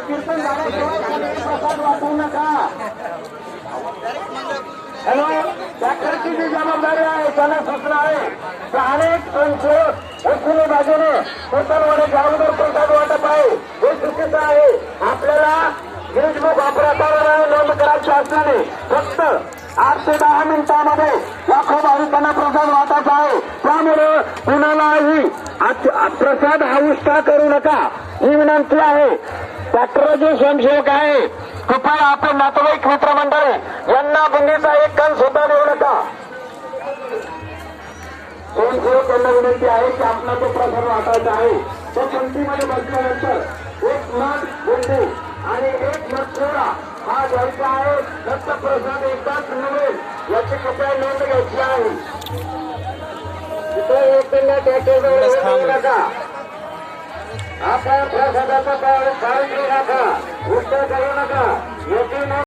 कीर्तन प्रसाद वाटू नका। हॅलो, डॉक्टरची जी जबाबदारी आहे त्याला सूचना आहे तर अनेक स्वयंसेवक वसुली बाजूने पोस्टांमध्ये अगोदर प्रसाद वाटप आहे हे चुकीचं आहे। आपल्याला गिरीशमुख वापराचा नोंद करायची असल्याने फक्त 8 ते 10 मिनिटांमध्ये लाखो भाविकांना प्रसाद वाटायचा आहे। त्यामुळे कुणालाही प्रसाद हाऊस्टा करू नका ही विनंती आहे। डॉक्टर जे स्वयंसेवक आहे कृपया आपण नातेवाईक मित्रमंडळी यांना बुंदीचा एक कण सुद्धा देऊ नका। स्वयंसेवक यांना विनंती आहे की आपला तो प्रसाद वाटायचा आहे तो पंक्तीमध्ये बसल्यानंतर एक नट बुंदी आणि एक नट सोडा हा द्यायचा आहे। दत्त प्रसाद एकदाच मिळेल याची कृपया नोंद घ्यायची आहे। तिथे एक त्याच्याजवळ नका आपण प्रसादाचा काळजी नका उष्ट करू नका।